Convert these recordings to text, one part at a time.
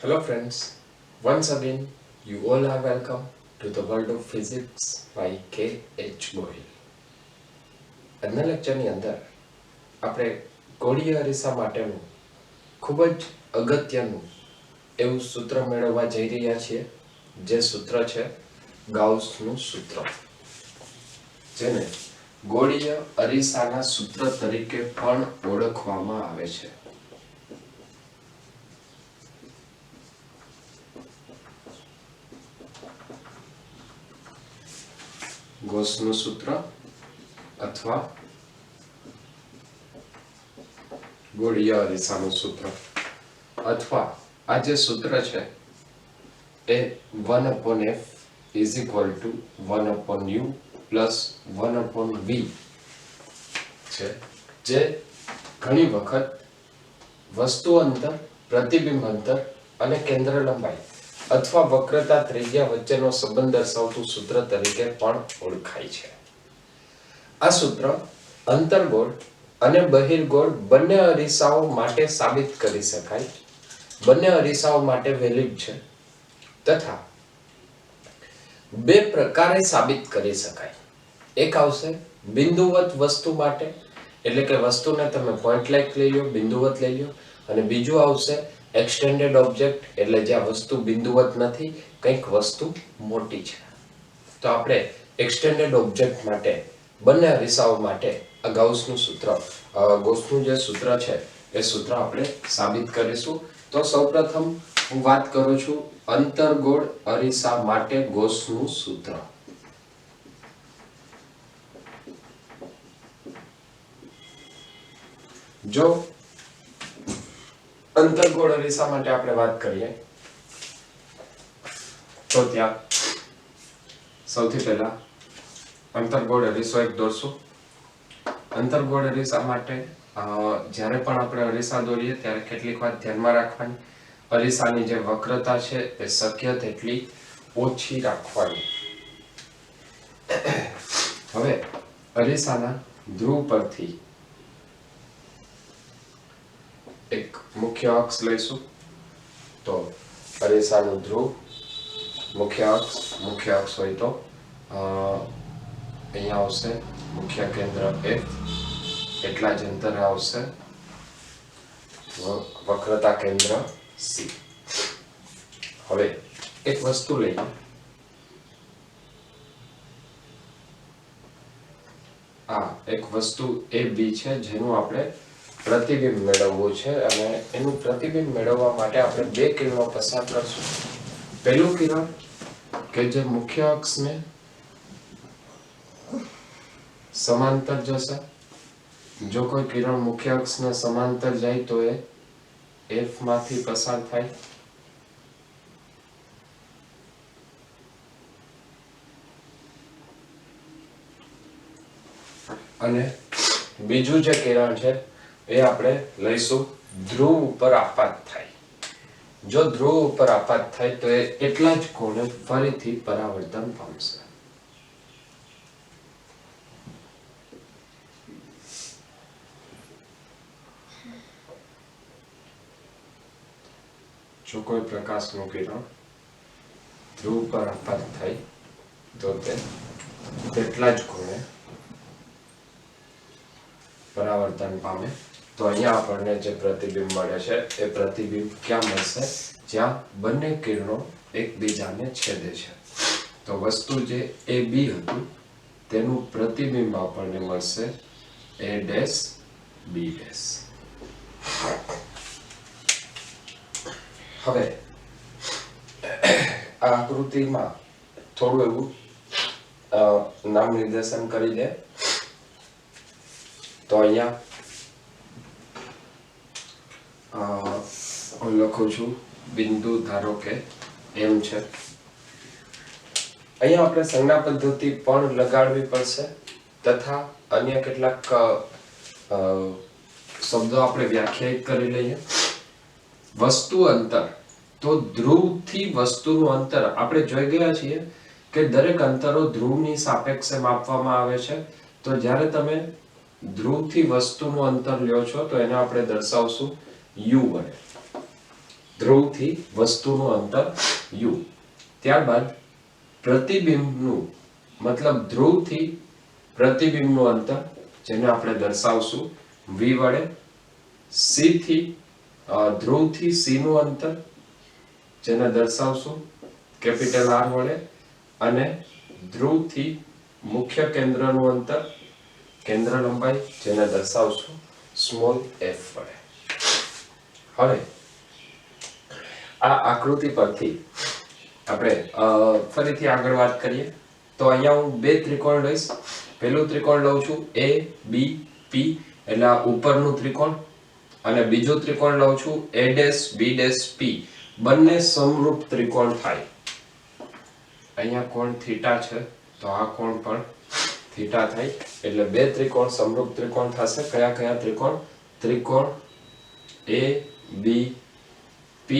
Hello friends, once again you all are welcome to the world of physics by K.H. Goyal. આજના લેક્ચરની અંદર આપણે ગોળીય અરીસા માટેનું ખૂબ જ અગત્યનું એવું સૂત્ર મેળવવા જઈ રહ્યા છીએ, જે સૂત્ર છે ગાઉસનું સૂત્ર, જેને ગોળીય અરીસાના સૂત્ર તરીકે પણ ઓળખવામાં આવે છે. ગૌસનું સૂત્ર અથવા ગોળીય અરીસાનું સૂત્ર, અથવા આ જે સૂત્ર છે એ 1/f is equal to 1/u plus 1/v છે, જે ઘણી વખત વસ્તુ અંતર, પ્રતિબિંબ અંતર અને કેન્દ્ર લંબાઈ અથવા વક્રતા ત્રિજ્યા વચ્ચેનો સંબંધ દર્શાવતું સૂત્ર તરીકે પણ ઓળખાય છે. આ સૂત્ર અંતર્ગોળ અને બહિર્ગોળ બંને અરીસાઓ માટે સાબિત કરી શકાય, બંને અરીસાઓ માટે વેલિડ છે, તથા બે પ્રકારે સાબિત કરી શકાય. એક આવશે બિંદુવત વસ્તુ માટે, એટલે કે વસ્તુને તમે પોઈન્ટ લાઈક લઈ લો, બિંદુવત લઈ લો, અને બીજું આવશે એક્સટેન્ડેડ ઓબ્જેક્ટ, એટલે જ્યાં વસ્તુ બિંદુવત નથી, કંઈક વસ્તુ મોટી છે. તો આપણે એક્સટેન્ડેડ ઓબ્જેક્ટ માટે બંને અરીસાઓ માટે આ ગાઉસનું સૂત્ર, ગૌસનું જે સૂત્ર છે એ સૂત્ર આપણે સાબિત કરીશું. તો સૌપ્રથમ હું વાત કરું છું અંતર્ગોળ અરીસા માટે ગૌસનું સૂત્ર. જો અંતર્ગોળ અરીસા માટે આપણે વાત કરીએ તો ત્યાં સૌથી પહેલા અંતર્ગોળ અરીસો એક દોરશું. અંતર્ગોળ અરીસા માટે જ્યારે પણ આપણે અરીસા દોરીએ ત્યારે કેટલીક વાત ધ્યાનમાં રાખવાની. અરીસાની જે વક્રતા છે એ શક્ય તેટલી ઓછી રાખવાની. હવે અરીસાના ધ્રુવ પરથી એક મુખ્ય અક્ષ લઈશું. તો અરીસાનું ધ્રુવ, મુખ્ય અક્ષ હોય તો અહીંયા આવશે મુખ્ય કેન્દ્ર F, એટલા જ અંતરે આવશે વક્રતા કેન્દ્ર C. હવે એક વસ્તુ લઈએ, આ એક વસ્તુ AB છે જેનું આપણે પ્રતિબિંબ મેળવવું છે, અને એનું પ્રતિબિંબ મેળવવા માટે આપણે બે કિરણો પસાર કરશું. પહેલું કિરણ કે જે મુખ્ય અક્ષને સમાંતર જશે. જો કોઈ કિરણ મુખ્ય અક્ષને સમાંતર જાય તો એ F માંથી પસાર થાય. અને બીજું જે કિરણ છે એ આપણે લઈશું ધ્રુવ ઉપર આપાત થાય. જો ધ્રુવ ઉપર આપાત થાય તો એ એટલા જ કોણે ફરીથી પરાવર્તન પામશે. જો કોઈ પ્રકાશનું કિરણ ધ્રુવ પર આપાત થાય તો તે તેટલા જ કોણે પરાવર્તન પામે. તો અહીંયા આપણને જે પ્રતિબિંબ મળે છે એ પ્રતિબિંબ ક્યાં મળશે? જ્યાં બંને કિરણો એકબીજાને છેદે છે. તો વસ્તુ જે AB હતું તેનું પ્રતિબિંબ આપણને મળશે A', B'. હવે આ આકૃતિમાં થોડું એવું નામ નિર્દેશન કરી દે. તો અહીંયા હું લખું છું બિંદુ, ધારો કે M છે. અહીંયા આપણે સંજ્ઞા પદ્ધતિ પણ લગાડવી પડશે, તથા અન્ય કેટલાક શબ્દો આપણે વ્યાખ્યાયિત કરી લઈએ. વસ્તુ અંતર, તો ધ્રુવથી વસ્તુનું અંતર આપણે જોઈ ગયા છીએ કે દરેક અંતરો ધ્રુવની સાપેક્ષે માપવામાં આવે છે. તો જ્યારે તમે ધ્રુવથી વસ્તુનું અંતર લ્યો છો તો એને આપણે દર્શાવશું u વડે. ધ્રુવથી વસ્તુનું અંતર u. ત્યારબાદ પ્રતિબિંબનું મતલબ ધ્રુવથી પ્રતિબિંબનું અંતર જેને આપણે દર્શાવશું v વડે, c થી ધ્રુવથી c નું અંતર જેને દર્શાવશું કેપિટલ R વડે, અને ધ્રુવથી મુખ્ય કેન્દ્રનું અંતર કેન્દ્ર લંબાઈ જેને દર્શાવશું સ્મોલ f વડે. હવે આ આકૃતિ પરથી આપણે ફરીથી આગળ વાત કરીએ તો અહીંયા હું બે ત્રિકોણ લઈશ. પહેલું ત્રિકોણ લઉં છું a b p એટલે આ ઉપરનું ત્રિકોણ, અને બીજું ત્રિકોણ લઉં છું a b p. બંને સમરૂપ ત્રિકોણ થાય. અહીંયા કોણ થીટા છે તો આ કોણ પણ થીટા થાય, એટલે બે ત્રિકોણ સમરૂપ ત્રિકોણ થશે. કયા કયા ત્રિકોણ? ત્રિકોણ a b p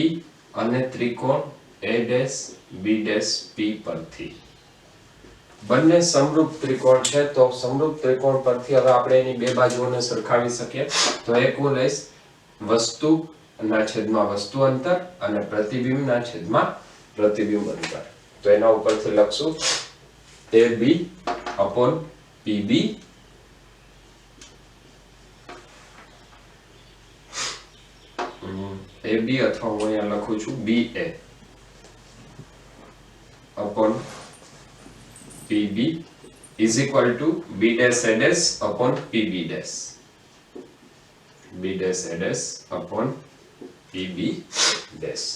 અને ત્રિકોણ a b p પરથી. બંને સમરૂપ ત્રિકોણ છે તો સમરૂપ ત્રિકોણ પરથી હવે આપણે એની બે બાજુઓને સરખાવી શકીએ. તો એક હું લઈશ વસ્તુના છેદમાં વસ્તુ અંતર અને પ્રતિબિંબના છેદમાં પ્રતિબિંબ અંતર. તો એના ઉપરથી લખશું ab upon pb ab અથવા હું અહીંયા લખું છું ba upon pb is equal to b dash a dash upon pb dash. b dash a dash upon pb dash.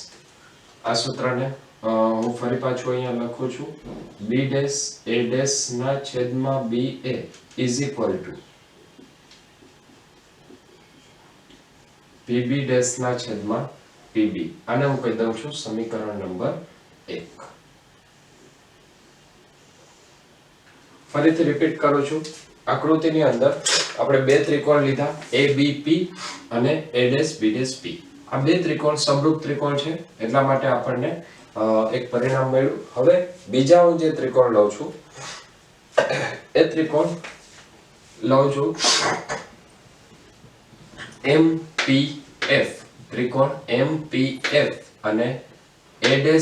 આ સૂત્રને હું ફરી પાછું અહીંયા લખું છું b dash a dash ના છેદમાં ba is equal to pb dash ના છેદમાં pb. આને હું કહી દઉં છું સમીકરણ નંબર 1. ફરીથી રિપીટ કરું છું. આકૃતિની અંદર આપણે બે ત્રિકોણ લીધા abp અને a b p. આ બે ત્રિકોણ સમરૂપ ત્રિકોણ છે એટલા માટે આપણને એક પરિણામ મળ્યું. હવે બીજા હું જે ત્રિકોણ લઉં છું એ ત્રિકોણ લઉં છું MPF. ત્રિકોણ MPF અને a b f.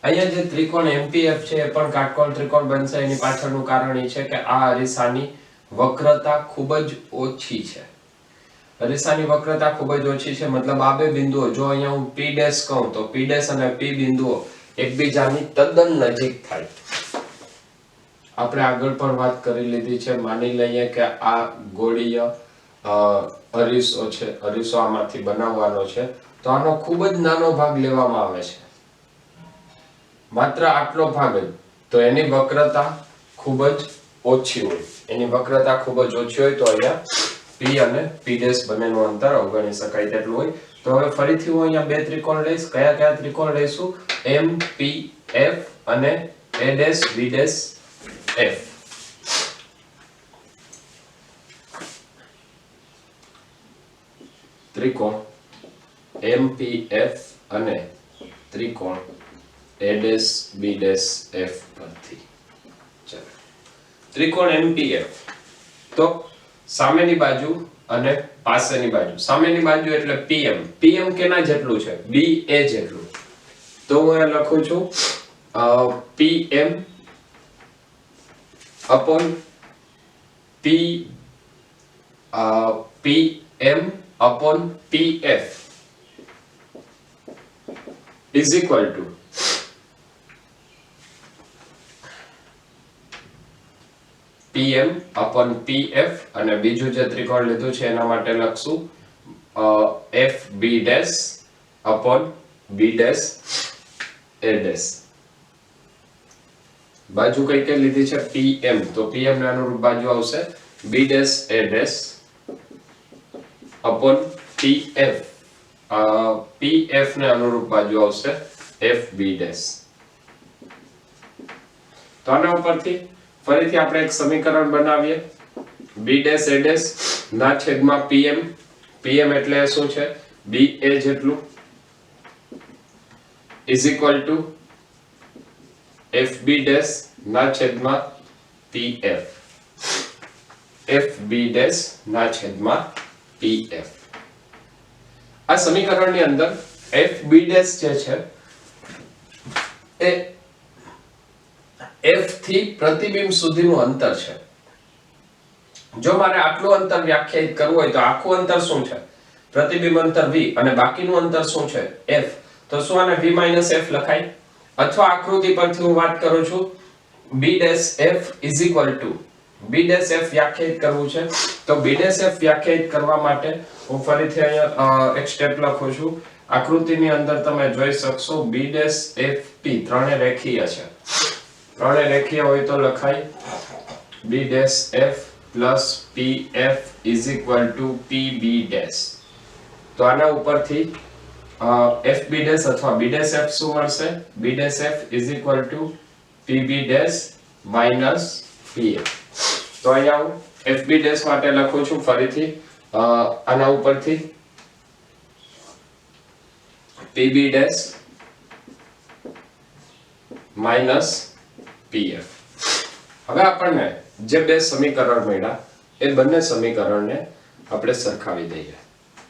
અહીંયા જે ત્રિકોણ MPF છે એ પણ કાટકોણ ત્રિકોણ બનશે. એની પાછળનું કારણ એ છે કે આ અરીસાની વક્રતા ખૂબ જ ઓછી છે. અરીસાની વક્રતા ખૂબ જ ઓછી છે મતલબ આ બે બિંદુઓ, જો અહીંયા હું P' કહું તો P' અને P બિંદુઓ એકબીજાની તદ્દન નજીક થાય. આપણે આગળ પણ વાત કરી લીધી છે. માની લઈએ કે આ ગોળીય અરીસો છે, અરીસો આમાંથી બનાવવાનો છે તો આનો ખૂબ જ નાનો ભાગ લેવામાં આવે છે, માત્ર આટલો ભાગ જ. તો એની વક્રતા ખૂબ જ ઓછી હોય. એની વક્રતા ખૂબ જ ઓછી હોય તો અહીંયા P અને P' બંનેનું અંતર અવગણી શકાય તેટલું હોય. તો હવે ફરીથી હું અહીંયા બે ત્રિકોણ લઈશ. કયા કયા ત્રિકોણ લઈશું? MPF અને a b f. ત્રિકોણ MPF અને ત્રિકોણ a b f પરથી. ચાલો ત્રિકોણ MPF તો સામેની બાજુ અને પાસેની બાજુ. સામેની બાજુ એટલે PM. PM કેના જેટલું છે? BA જેટલું. તો હું અહીંયા લખું છું PM upon PM upon PF is equal to PM upon PF અને બીજું જે ત્રિકોણ લીધું છે એના માટે લખશું FB dash upon B dash A dash. બાજુ કઈ કઈ લીધી છે? PM. તો PM ને અનુરૂપ બાજુ આવશે B dash A dash upon PF. PF ને અનુરૂપ બાજુ આવશે FB dash. તો આના ઉપરથી ફરીથી આપણે એક સમીકરણ બનાવીએ. B dash A dash ના છેદમાં PM. PM એટલે શું છે? BA જેટલું is equal to FB dash ના છેદમાં PF. FB dash ના છેદમાં PF. આ સમીકરણની અંદર fb' જે છે એ f થી પ્રતિબિંબ સુધીનું અંતર છે. જો મારે આટલું અંતર વ્યાખ્યાયિત કરવું હોય તો આખું અંતર શું છે? પ્રતિબિંબ અંતર v અને બાકીનું અંતર શું છે? f. તો શું આને v - f લખાય? અથવા આકૃતિ પરથી હું વાત કરું છું b'f b'f વ્યાખ્યાયિત કરવું છે તો b'f વ્યાખ્યાયિત કરવા માટે હું ફરીથી અહીંયા એક સ્ટેપ લખું છું. આકૃતિની અંદર તમે જોઈ શકશો b'fp ત્રણે રેખીય છે. ત્રણે રેખીય હોય તો લખાય b'f plus pf is equal to pb dash. તો આના ઉપરથી fb dash અથવા b dash f શું મળશે? b dash f is equal to pb dash minus pf. તો અહીંયા હું fb dash માટે લખું છું ફરીથી આના ઉપરથી pb dash minus pf. હવે આપણને જે બે સમીકરણ મળ્યા એ બંને સમીકરણને આપણે સરખાવી દઈએ.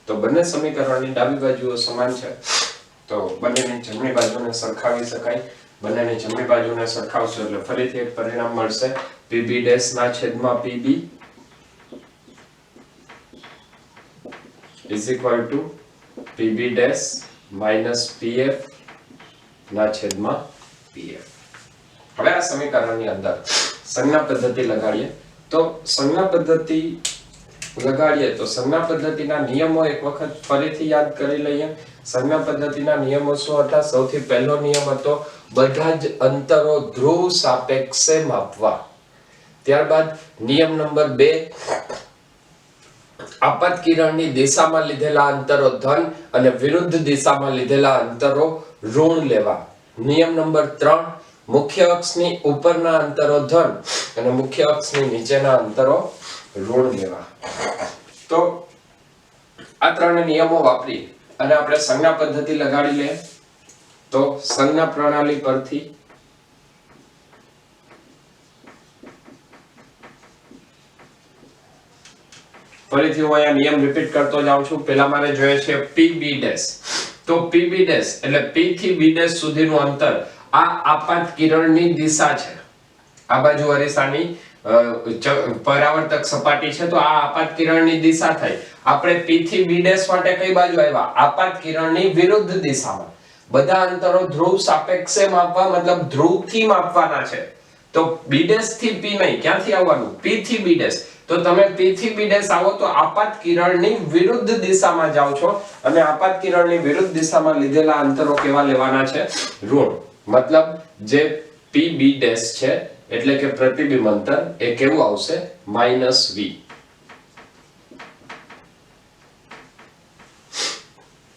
તો બંને સમીકરણની ડાબી બાજુઓ સમાન છે તો બંનેની જમણી બાજુને સરખાવી શકાય. બંનેની જમણી બાજુને સરખાવશો એટલે ફરીથી એક પરિણામ મળશે pb dash ના છેદમાં pb is equal to pb dash minus pf ના છેદમાં pf. હવે આ સમીકરણની અંદર સંજ્ઞા પદ્ધતિ લગાડીએ તો સંજ્ઞા પદ્ધતિના નિયમો એક વખત ફરીથી યાદ કરી લઈએ. સંજ્ઞા પદ્ધતિના નિયમો શું હતા? સૌથી પહેલો નિયમ હતો બધા જ અંતરો ધ્રુવ સાપેક્ષે માપવા. ત્યારબાદ નિયમ નંબર 2 આપત કિરણની દિશામાં લીધેલા અંતરો ધન અને વિરુદ્ધ દિશામાં લીધેલા અંતરો ઋણ લેવા. નિયમ નંબર 3 મુખ્ય અક્ષની ઉપરના અંતરો ધન અને મુખ્ય અક્ષની નીચેના અંતરો ઋણ લેવા. તો આ ત્રણ નિયમો વાપરી અને આપણે સંજ્ઞા પદ્ધતિ લગાડી લઈએ. તો સંજ્ઞા પ્રણાલી પરથી ફરીથી હું અહીંયા નિયમ રિપીટ કરતો જાઉં છું. પહેલા મારે જોઈએ છે pb dash. તો pb dash એટલે p થી b dash સુધીનું અંતર આ આપાત કિરણની દિશા છે. આ બાજુ અરીસાની પરાવર્તક સપાટી છે તો આ આપાત કિરણની દિશા થઈ. આપણે p થી b dash માટે કઈ બાજુ આવ્યા? આપાત કિરણની વિરુદ્ધ દિશામાં. બધા અંતરો ધ્રુવ સાપેક્ષે માપવા મતલબ ધ્રુવથી માપવાના છે. તો b dash થી p નહીં, ક્યાંથી આવવાનું? p થી b dash. તો તમે p થી b dash આવો તો આપાત કિરણની વિરુદ્ધ દિશામાં જાઓ છો અને આપાત કિરણની વિરુદ્ધ દિશામાં લીધેલા અંતરો કેવા લેવાના છે? ઋણ. મતલબ જે pb dash છે એટલે કે પ્રતિબિંબ અંતર એ કેવું આવશે? -v.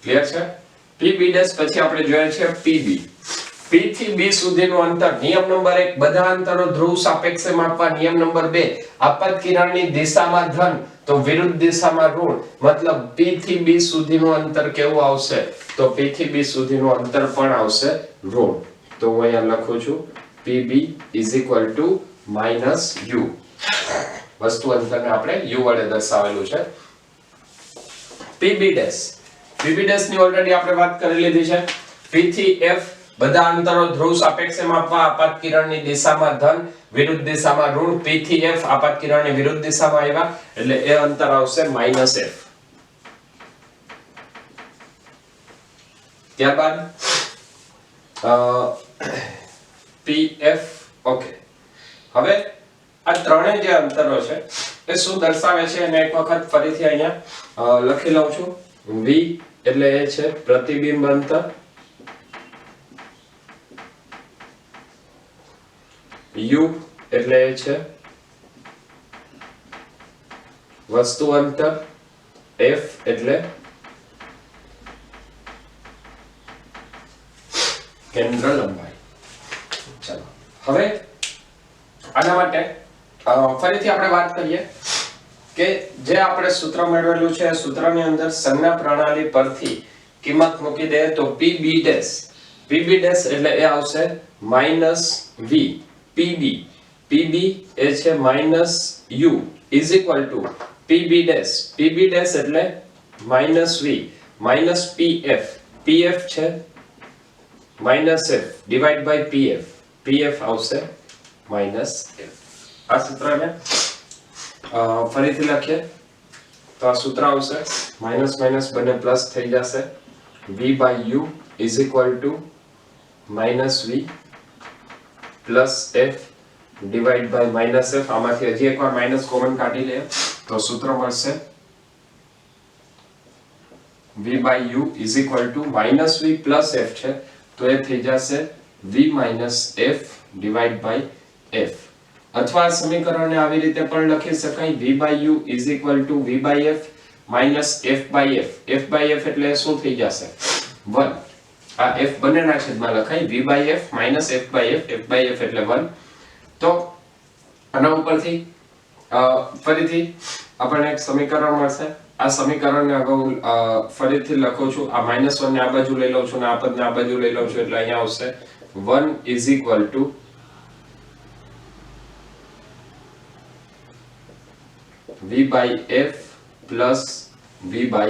ક્લિયર છે? pb dash પછી આપણે જોઈએ છે pb. p થી b સુધીનું અંતર નિયમ નંબર 1 બધા અંતરો ધ્રુવ સાપેક્ષે માપવા. નિયમ નંબર 2 આપત કિરણની દિશામાં ધન તો વિરુદ્ધ દિશામાં ઋણ. મતલબ p થી b સુધીનું અંતર કેવું આવશે? તો p થી b સુધીનું અંતર પણ આવશે ઋણ. તો હું અહીંયા લખું છું pb is equal to -u. વસ્તુ અંતરને આપણે u વડે દર્શાવેલું છે. pb dash ની ઓલરેડી આપણે વાત કરી લીધી છે. p થી f બધા અંતરો ધ્રુવ સાપેક્ષે માપવા. આપાત કિરણની દિશામાં ધન વિરુદ્ધ દિશામાં ઋણ. p થી f આપાત કિરણની વિરુદ્ધ દિશામાં આવ્યા એટલે એ અંતર આવશે -f. ત્યારબાદ pf. ઓકે, હવે આ ત્રણેય જે અંતરો છે એ શું દર્શાવે છે એને એક વખત ફરીથી અહીંયા લખી લઉં છું. v એટલે એ છે પ્રતિબિંબ અંતર, u એટલે એ છે વસ્તુ અંતર, f એટલે કેન્દ્ર લંબાઈ. ચલો હવે આના માટે ફરીથી આપણે વાત કરીએ કે જે આપણે સૂત્ર મેળવેલું છે સૂત્રની અંદર સંજ્ઞા પ્રણાલી પરથી કિંમત મૂકી દે તો pb dash એટલે એ આવશે -v. pb એ છે -u is equal to pb dash એટલે -v માઇનસ પીએફ, પીએફ છે minus F divide by PF, PF આવશે માઇનસ એફ. આ સૂત્રને ફરીથી લખીએ તો આ સૂત્ર આવશે માઇનસ માઇનસ બંને પ્લસ થઈ જશે, v by u is equal to minus v plus F divide by minus F. આમાંથી હજી એકવાર માઇનસ કોમન કાઢી લઈએ તો સૂત્ર મળશે v by u is equal to minus v plus F છે તો એ થઈ જશે v minus F divide by F. અથવા આ સમીકરણને આવી રીતે પણ લખી શકાય v by u is equal to v by F minus f by F. f by F એટલે શું થઈ જશે 1. આ f બંનેના છેદમાં લખાય v by f minus f by f, f by f એટલે 1. તો આના ઉપરથી ફરીથી આપણને એક સમીકરણ મળશે. આ સમીકરણને અગાઉ ફરીથી લખું છું. આ -1 ને આ બાજુ લઈ લઉં છું અને આ પદને આ બાજુ લઈ લઉં છું એટલે અહીંયા આવશે 1 is equal to v by f plus v by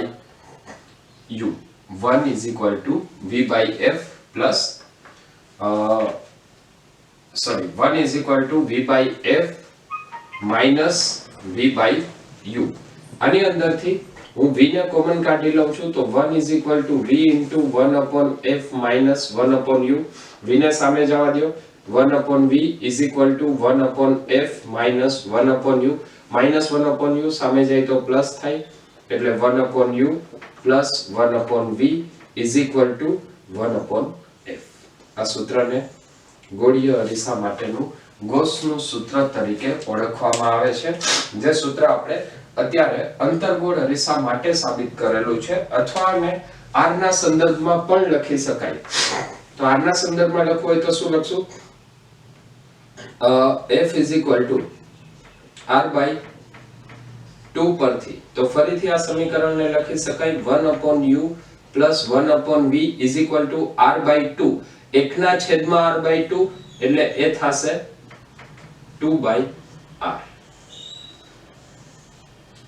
u. 1 is equal to v by f plus 1 is equal to v by f minus v by u. આની અંદરથી હું v ને કોમન કાઢી લઉં છું તો 1 is equal to v into 1 upon f minus 1 upon u. v ને સામે જવા દો, 1 upon v is equal to 1 upon f minus 1 upon u. minus 1 upon u સામે જાય તો પ્લસ થાય એટલે 1 upon u plus 1 upon v is equal to 1 upon f. આ સૂત્રને ગોળીય અરીસા માટેનું ગૌસનું સૂત્ર તરીકે ઓળખવામાં આવે છે. જે સૂત્ર આપણે અત્યારે અંતર્ગોળ અરીસા માટે સાબિત કરેલું છે અથવા ને r ના સંદર્ભમાં પણ લખી શકાય. તો r ના સંદર્ભમાં લખવું હોય તો શું લખશું? f is equal to r by 2 પરથી તો ફરીથી આ સમીકરણને લખી શકાય 1 upon u plus 1 upon v is equal to r by 2. એકના છેદમાં r by 2 એટલે એ થશે 2 by r.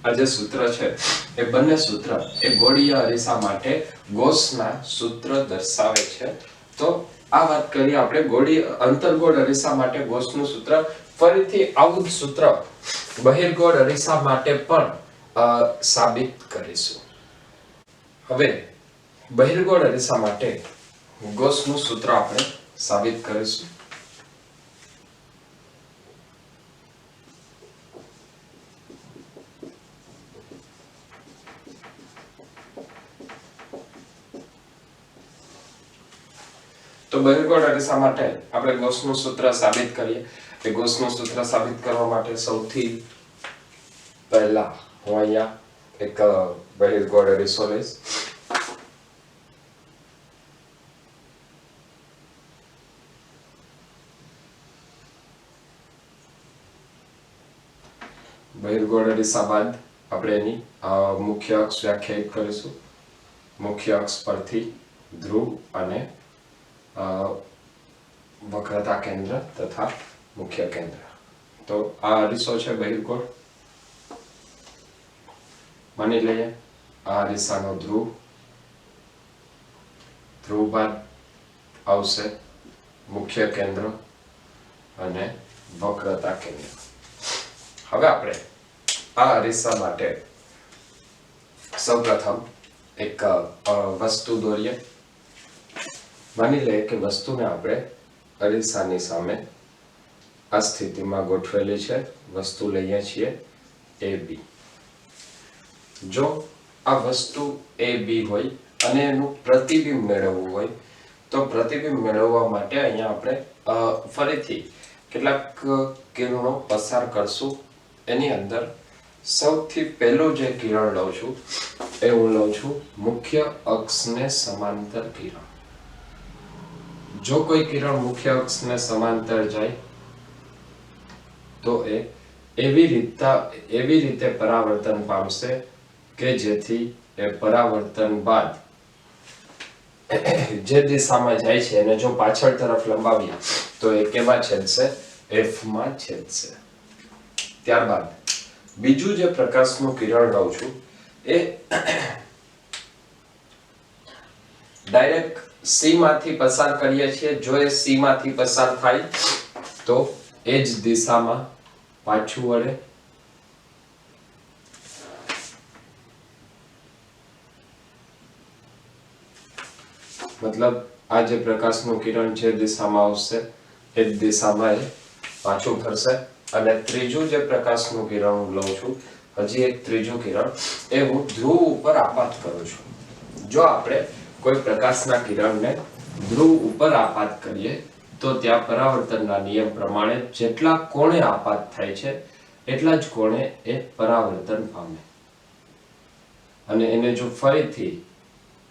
આ જે સૂત્ર છે એ બંને સૂત્ર એ ગોળીય અરીસા માટે ગૌસના સૂત્ર દર્શાવે છે. તો આ વાત કરી આપણે ગોળીય અંતર્ગોળ અરીસા માટે ગૌસનું સૂત્ર. ફરીથી આવું જ સૂત્ર બહિર્ગોળ અરીસા માટે પણ સાબિત કરીશું. હવે બહિર્ગોળ અરીસા માટે ગૌસનું સૂત્ર આપણે સાબિત કરીશું. તો બહિર્ગોળ અરીસા માટે આપણે ગૌસનું સૂત્ર સાબિત કરીએ. એ ગૌસનું સૂત્ર સાબિત કરવા માટે સૌથી પહેલા હું અહીંયા એક બહિર્ગોળ અરીસો લઈશ. બહિર્ગોળ અરીસા બાદ આપણે એની મુખ્ય અક્ષ વ્યાખ્યાયિત કરીશું. મુખ્ય અક્ષ પરથી ધ્રુવ અને વક્રતા કેન્દ્ર તથા મુખ્ય કેન્દ્ર. તો આ અરીસો છે બહિર્ગોળ. માની લઈએ આ અરીસાનો ધ્રુવ, ધ્રુવ બાદ આવશે મુખ્ય કેન્દ્ર અને વક્રતા કેન્દ્ર. હવે આપણે આ અરીસા માટે સૌપ્રથમ એક વસ્તુ દોરીએ. માની લઈએ કે વસ્તુને આપણે અરીસાની સામે આ સ્થિતિમાં ગોઠવેલી છે. વસ્તુ લઈએ છીએ AB. જો આ વસ્તુ AB હોય અને એનું પ્રતિબિંબ મેળવવું હોય તો પ્રતિબિંબ મેળવવા માટે અહીંયા આપણે ફરીથી કેટલાક કિરણો પસાર કરશું. એની અંદર સૌથી પહેલું જે કિરણ લઉં છું એ હું લઉં છું મુખ્ય અક્ષને સમાંતર કિરણ. જો કોઈ કિરણ મુખ્ય અક્ષને સમાંતર જાય તો એ એવી રીતે પરાવર્તન પામશે કે જેથી એ પરાવર્તન બાદ જે દિશામાં જાય છે એને જો પાછળ તરફ લંબાવીએ તો એ કેમાં છેદશે? F માં છેદશે. ત્યારબાદ બીજું જે પ્રકાશનું કિરણ લઉં છું એ ડાયરેક્ટ C માંથી પસાર કરીએ છીએ. જો એ C માંથી પસાર થાય તો એ જ દિશામાં પાછું વળે. મતલબ આ જે પ્રકાશનું કિરણ જે દિશામાં આવશે એ જ દિશામાં એ પાછું ફરશે. અને ત્રીજું જે પ્રકાશનું કિરણ હું લઉં છું, હજી એક ત્રીજું કિરણ, એ હું ધ્રુવ ઉપર આપાત કરું છું. જો આપણે કોઈ પ્રકાશના કિરણને ધ્રુવ ઉપર આપાત કરીએ તો ત્યાં પરાવર્તનના નિયમ પ્રમાણે જેટલા કોણે આપાત થાય છે એટલા જ કોણે એ પરાવર્તન પામે. અને એને જો ફરીથી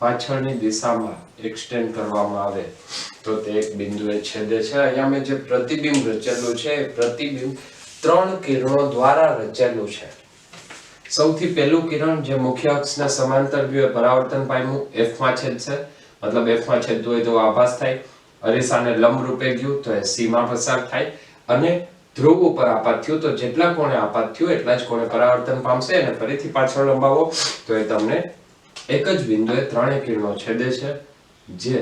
પાછળની દિશામાં એક્સટેન્ડ કરવામાં આવે તો તે એક બિંદુએ છેદે છે. અહીંયા મેં જે પ્રતિબિંબ રચેલું છે એ પ્રતિબિંબ 3 કિરણો દ્વારા રચેલું છે. સૌથી પહેલું કિરણ જે મુખ્ય અક્ષના સમાંતર વ્યૂહે પરાવર્તન પામ્યું, F માં છેદશે. મતલબ F માં છેદતું હોય તો આભાસ થાય. અરીસાને લંબ રૂપે ગયું તો એ C માં પસાર થાય. અને ધ્રુવ ઉપર આપાત થયું તો જેટલા કોણે આપાત થયું એટલા જ કોણે પરાવર્તન પામશે. અને ફરીથી પાછળ લંબાવો તો એ તમને એક જ બિંદુએ ત્રણેય કિરણો છેદે છે, જે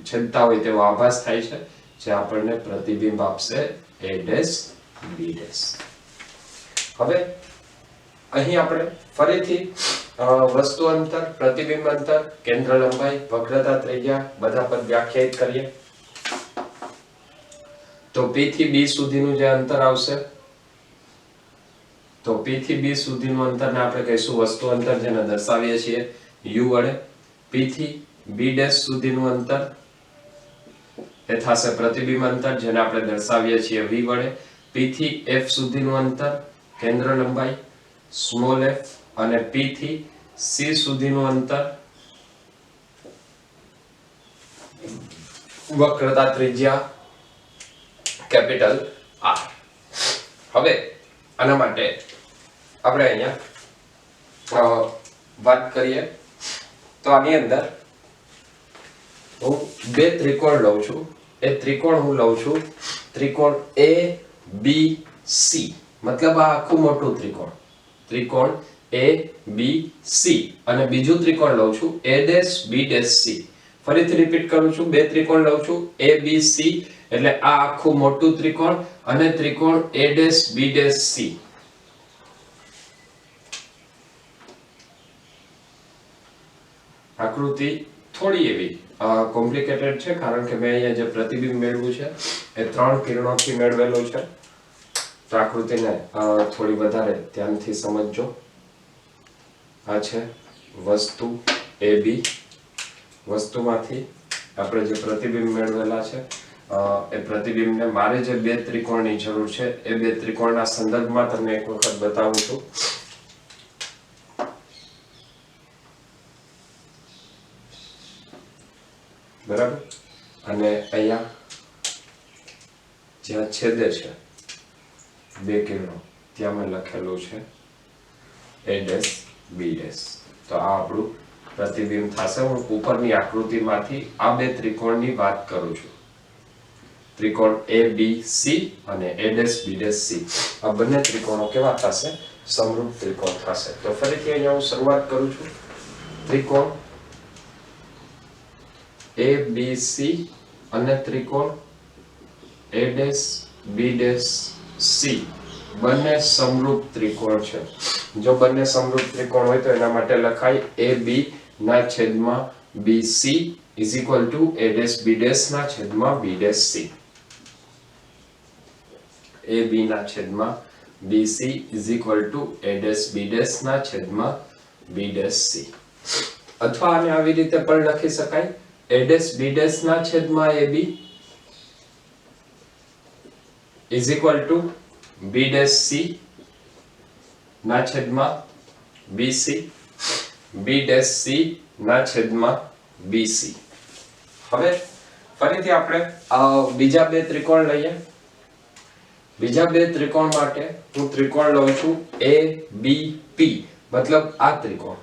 છેદતા હોય તેવો આભાસ થાય છે, જે આપણને પ્રતિબિંબ આપશે A ડેશ B ડેશ. હવે અહીં આપણે ફરીથી વસ્તુ અંતર, પ્રતિબિંબ અંતર, કેન્દ્ર લંબાઈ, વક્રતા ત્રિજ્યા બધા પદ વ્યાખ્યાયિત કરીએ. તો P થી B સુધીનું જે અંતર આવશે, તો P થી B સુધીનું અંતરને આપણે કહીશું વસ્તુ અંતર, જેને દર્શાવીએ છીએ U વડે. P થી B ડેશ સુધીનું અંતર એ થશે પ્રતિબિંબ અંતર, જેને આપણે દર્શાવીએ છીએ V વડે. P થી F સુધીનું અંતર કેન્દ્ર લંબાઈ સ્મોલ f, અને P થી C સુધીનું અંતર વક્રતા ત્રિજ્યા કેપિટલ R. હવે આના માટે આપણે અહીંયા વાત કરીએ તો આની અંદર હું બે ત્રિકોણ લઉં છું. એ ત્રિકોણ હું લઉં છું ત્રિકોણ ABC, મતલબ આ આખું મોટું ત્રિકોણ, ત્રિકોણ ABC, અને બીજું ત્રિકોણ લઉં છું ABC. ફરીથી રિપીટ કરું છું, બે ત્રિકોણ લઉં છું ABC, એટલે આ આખું મોટું ત્રિકોણ, અને ત્રિકોણ ABC. આકૃતિ થોડી એવી કોમ્પ્લિકેટેડ છે, કારણ કે મેં અહીંયા જે પ્રતિબિંબ મેળવ્યું છે એ 3 કિરણોથી મેળવેલું છે. તો આકૃતિને થોડી વધારે ધ્યાનથી સમજજો. આ છે વસ્તુ AB. વસ્તુમાંથી આપણે જે પ્રતિબિંબ મેળવેલા છે એ પ્રતિબિંબને મારે જે બે ત્રિકોણની જરૂર છે એ બે ત્રિકોણના સંદર્ભમાં તમને એક વખત બતાવું છું. બરાબર. અને અહીંયા જ્યાં છેદે છે બે કિરણો ત્યાં મેં લખેલું છે A ડેશ B ડેશ. તો આ આપણું પ્રતિબિંબ થશે. હું ઉપરની આકૃતિમાંથી આ બે ત્રિકોણની વાત કરું છું. ત્રિકોણ ABC અને A dash B dash C. આ બંને ત્રિકોણો કેવા થશે? સમરૂપ ત્રિકોણ થશે. તો ફરીથી અહીંયા હું શરૂઆત કરું છું. ત્રિકોણ ABC અને ત્રિકોણ A dash B dash C બંને સમરૂપ ત્રિકોણ છે. જો બંને સમરૂપ ત્રિકોણ હોય તો એના માટે લખાય AB ના છેદમાં BC is equal to A dash B dash ના છેદમાં B ડેશ C. AB ના છેદમાં BC is equal to A dash B dash ના છેદમાં B ડેશ C. અથવા આને આવી રીતે પણ લખી શકાય A ડેશ B ડેશ ના છેદમાં AB is equal to B dash C ના છેદમાં BC, B ડેશ C ના છેદમાં BC. હવે ફરીથી આપણે બીજા બે ત્રિકોણ લઈએ. બીજા બે ત્રિકોણ માટે હું ત્રિકોણ લઉં છું ABP, મતલબ આ ત્રિકોણ,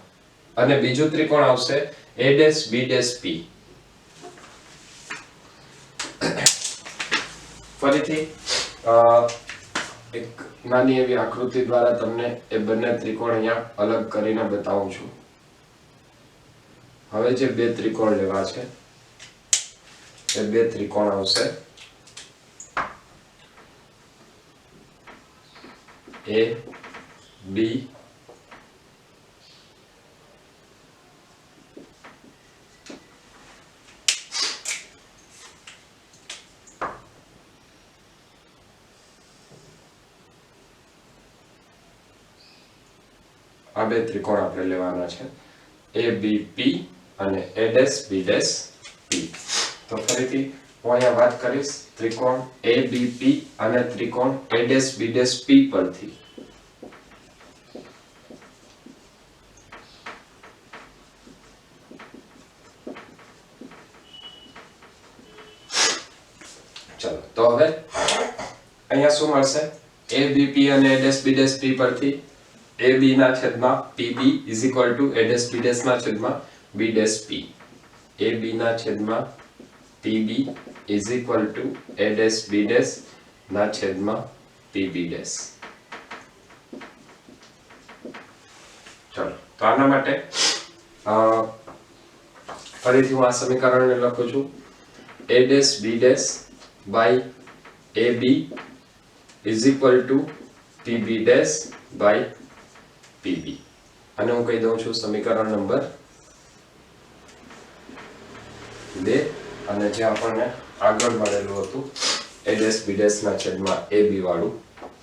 અને બીજું ત્રિકોણ આવશે A dash B dash P. ફરીથી એક નાની એવી આકૃતિ દ્વારા તમને એ બંને ત્રિકોણ અહીંયા અલગ કરીને બતાવું છું. હવે જે બે ત્રિકોણ લેવા છે એ બે ત્રિકોણ આવશે A B આ બે ત્રિકોણ આપણે લેવાના છે ABP અને A'B'P. તો ફરીથી હું અહીંયા વાત કરીશ ત્રિકોણ ABP અને ત્રિકોણ A'B'P પરથી. ચલો તો હવે અહીંયા શું મળશે ABP અને A'B'P પરથી AB ના છેદમાં PB is equal to A'B' ના છેદમાં B'P. AB ના છેદમાં PB is equal to A'B' ના છેદમાં PB'. ચલો તો આના માટે ફરીથી હું આ સમીકરણને લખું છું A'B' by AB is equal to PB' by PB. અને હું કહી દઉં છું સમીકરણ નંબર 2 અને જે આપણને આગળ મળેલું હતું A'B' ના છેદમાં AB વાળું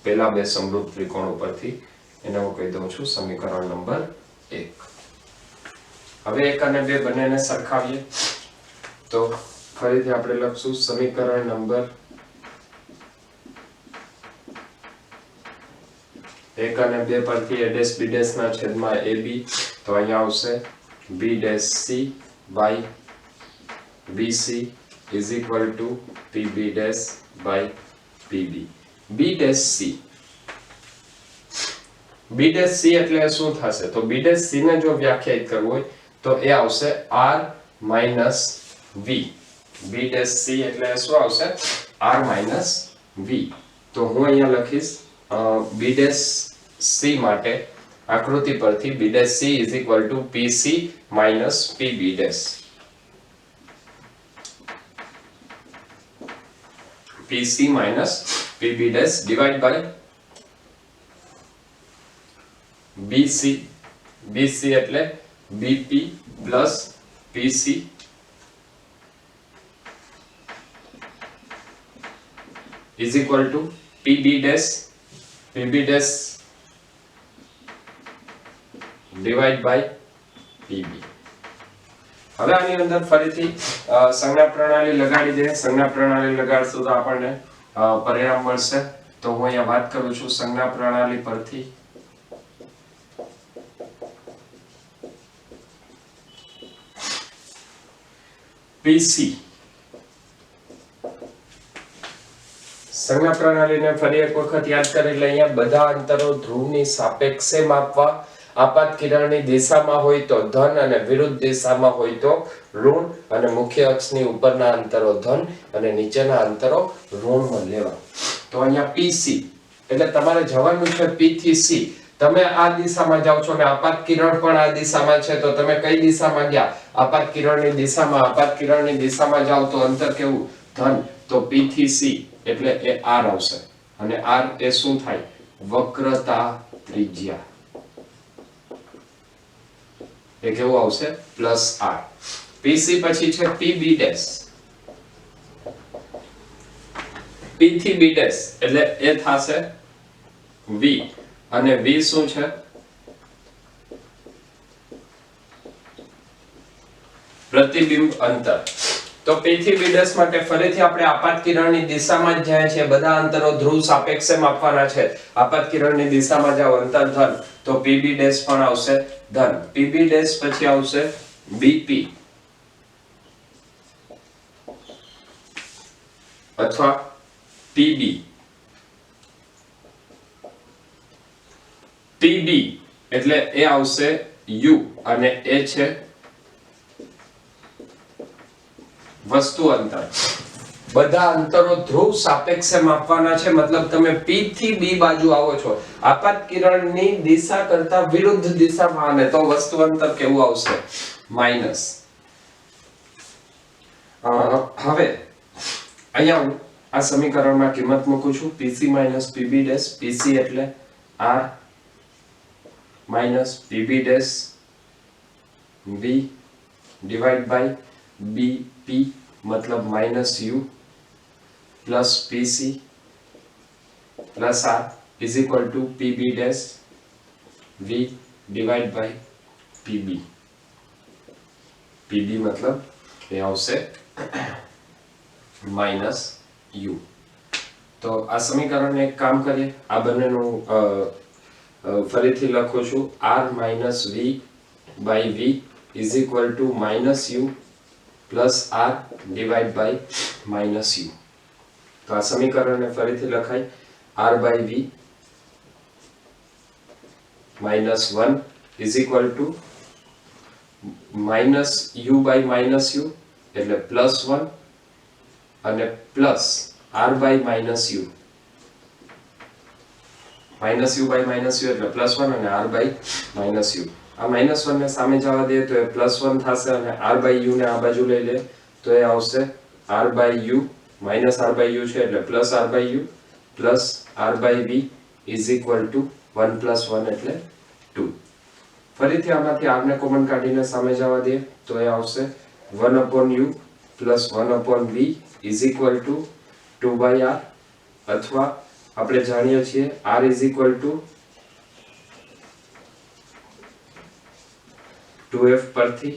પહેલા બે સમરૂપ ત્રિકોણ ઉપરથી એને હું કહી દઉં છું સમીકરણ નંબર 1. હવે 1 અને 2 બંનેને સરખાવીએ તો ફરીથી આપણે લખશું સમીકરણ નંબર 1 અને 2 પરથી A'B' ના છેદમાં AB તો અહીંયા આવશે B'C by BC is equal to PB' by PB. B'C એટલે શું થશે તો B'C ને જો વ્યાખ્યાયિત કરવું હોય તો એ આવશે R minus V. B'C એટલે શું આવશે R minus V. તો હું અહીંયા લખીશ B'C માટે આકૃતિ પરથી B'C is equal to PC minus PB'. PC minus PB' divided by BC. BC એટલે BP plus PC is equal to PB' divided by PB. હવે આની અંદર ફરીથી સંજ્ઞા પ્રણાલી લગાડી દે. સંજ્ઞા પ્રણાલી લગાડશું તો આપણને પરિણામ મળશે. તો હું અહીંયા વાત કરું છું સંજ્ઞા પ્રણાલી પરથી PC. સંજ્ઞા પ્રણાલીને ફરી એક વખત યાદ કરી લઈએ. બધા અંતરો ધ્રુવની સાપેક્ષે માપવા. આપાત કિરણની દિશામાં હોય તો ધન અને વિરુદ્ધ દિશામાં હોય તો ઋણ અને મુખ્ય અક્ષની ઉપરના અંતરો ધન અને નીચેના અંતરો ઋણમાં લેવા. તો અહીંયા PC એટલે તમારે જવાનું છે P થી C. તમે આ દિશામાં જાઓ છો અને આપાત કિરણ પણ આ દિશામાં છે તો તમે કઈ દિશામાં ગયા આપાત કિરણની દિશામાં. આપાત કિરણની દિશામાં જાઓ તો અંતર કેવું ધન. તો P થી C એટલે એ R આવશે અને R એ શું થાય વક્રતા ત્રિજ્યા. એ કેવું આવશે પ્લસ R. PC પછી છે PB'. P થી B' એટલે એ થશે V અને V શું છે પ્રતિબિંબ અંતર. તો P થી B' માટે ફરીથી આપણે આપાત કિરણની દિશામાં જ જાય છે. બધા અંતરો ધ્રુવ સાપેક્ષે માપવાના છે. આપાત કિરણની દિશામાં જાવ અંતર ધન તો PB' પણ આવશે ધન. PB' પછી આવશે BP અથવા PB. PB એટલે એ આવશે U અને એ છે વસ્તુ અંતર. બધા અંતરો ધ્રુવ સાપેક્ષે માપવાના છે, મતલબ તમે P થી B બાજુ આવો છો, આપાત કિરણની દિશા કરતા વિરુદ્ધ દિશામાં, અને તો વસ્તુ અંતર કેવું આવશે? માઈનસ. હવે અહીંયા હું આ સમીકરણમાં કિંમત મૂકું છું, PC - PB ડેશ. PC એટલે R - PB dash V divide by BP मतलब -U plus PC plus R is equal to PB dash V divide by PB. PB मतलब ये આવશે -U. તો આ સમીકરણને એક કામ કરીએ, આ બંનેનું ફરીથી લખું છું, R - V by V is equal to -U plus R divided by -U. તો આ સમીકરણને ફરીથી લખાય, R by V -1 is equal to -U by -U એટલે +1 અને plus R by -U, -U by -U એટલે +1 અને R by -U. આ -1 ને સામે જવા દે તો એ +1 થશે, અને R by U ને આ બાજુ લઈ લે તો એ આવશે R by U -R by U છે એટલે +R by U plus R by V is equal to 1 plus 1 એટલે 2. ફરીથી આમાંથી R ને કોમન કાઢીને સામે જવા દે તો એ આવશે 1 upon U plus 1 upon V is equal to 2 by R, અથવા આપણે જાણીએ છીએ R is equal to 2F પરથી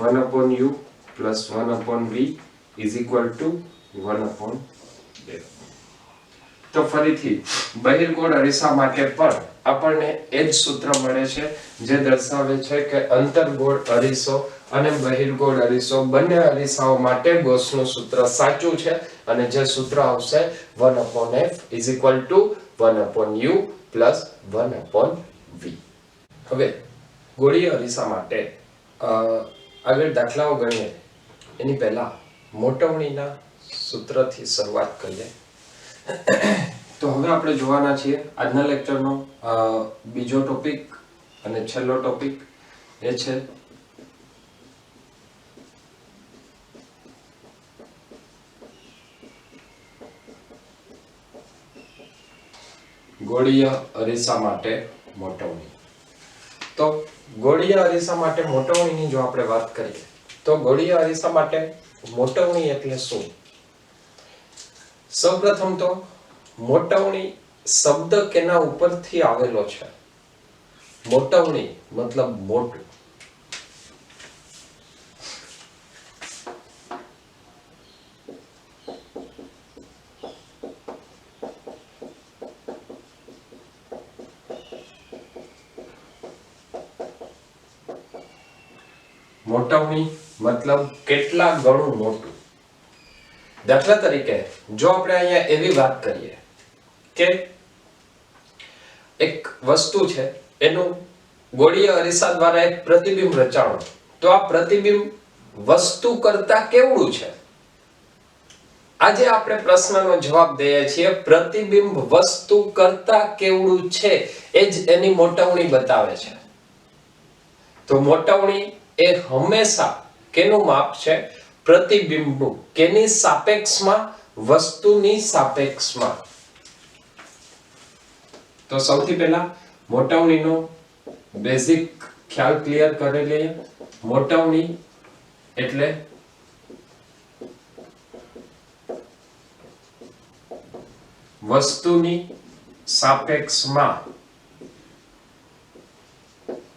1 upon U plus 1 upon V is equal to 1 upon F. તો ફરીથી બહિર્ગોળ અરીસા માટે પણ આપણને એ જ સૂત્ર મળે છે જે દર્શાવે છે કે અંતર્ગોળ અરીસો અને બહિર્ગોળ અરીસો બંને અરીસાઓ માટે ગૌસનું સૂત્ર સાચું છે, અને જે સૂત્ર આવશે 1 upon F is equal to 1 upon U plus 1 upon V. હવે ગોળીય અરીસા માટે આગળ દાખલાઓ ગણીએ એની પહેલા મોટવણીના સૂત્રથી શરૂઆત કરીએ. તો હવે આપણે જોવાના છીએ આજના લેક્ચરનો બીજો ટોપિક અને છેલ્લો ટોપિક, એ છે ગોળીય અરીસા માટે મોટવણી. તો ગોળીય અરીસા માટે મોટવણીની જો આપણે વાત કરીએ તો ગોળીય અરીસા માટે મોટવણી એટલે શું? સૌપ્રથમ તો મોટવણી શબ્દ કેના ઉપરથી આવેલો છે? મોટવણી મતલબ મોટું. મોટવણી મતલબ કેટલા ગણું મોટું. દાખલા તરીકે જો આપણે અહીંયા એવી વાત કરીએ કે એક વસ્તુ છે, એનું ગોળીય અરીસા દ્વારા એક પ્રતિબિંબ રચાણું, તો આ પ્રતિબિંબ વસ્તુ કરતા કેવડું છે? આજે આપણે પ્રશ્નનો જવાબ દઈએ છીએ પ્રતિબિંબ વસ્તુ કરતા કેવડું છે, એ જ એની મોટવણી બતાવે છે. તો મોટવણી એ હંમેશા કેનું માપ છે? પ્રતિબિંબનું. કેની સાપેક્ષમાં? વસ્તુની સાપેક્ષમાં. તો સૌથી પહેલા મોટવણીનો બેઝિક ખ્યાલ ક્લિયર કરી લઈએ. મોટવણી એટલે વસ્તુની સાપેક્ષમાં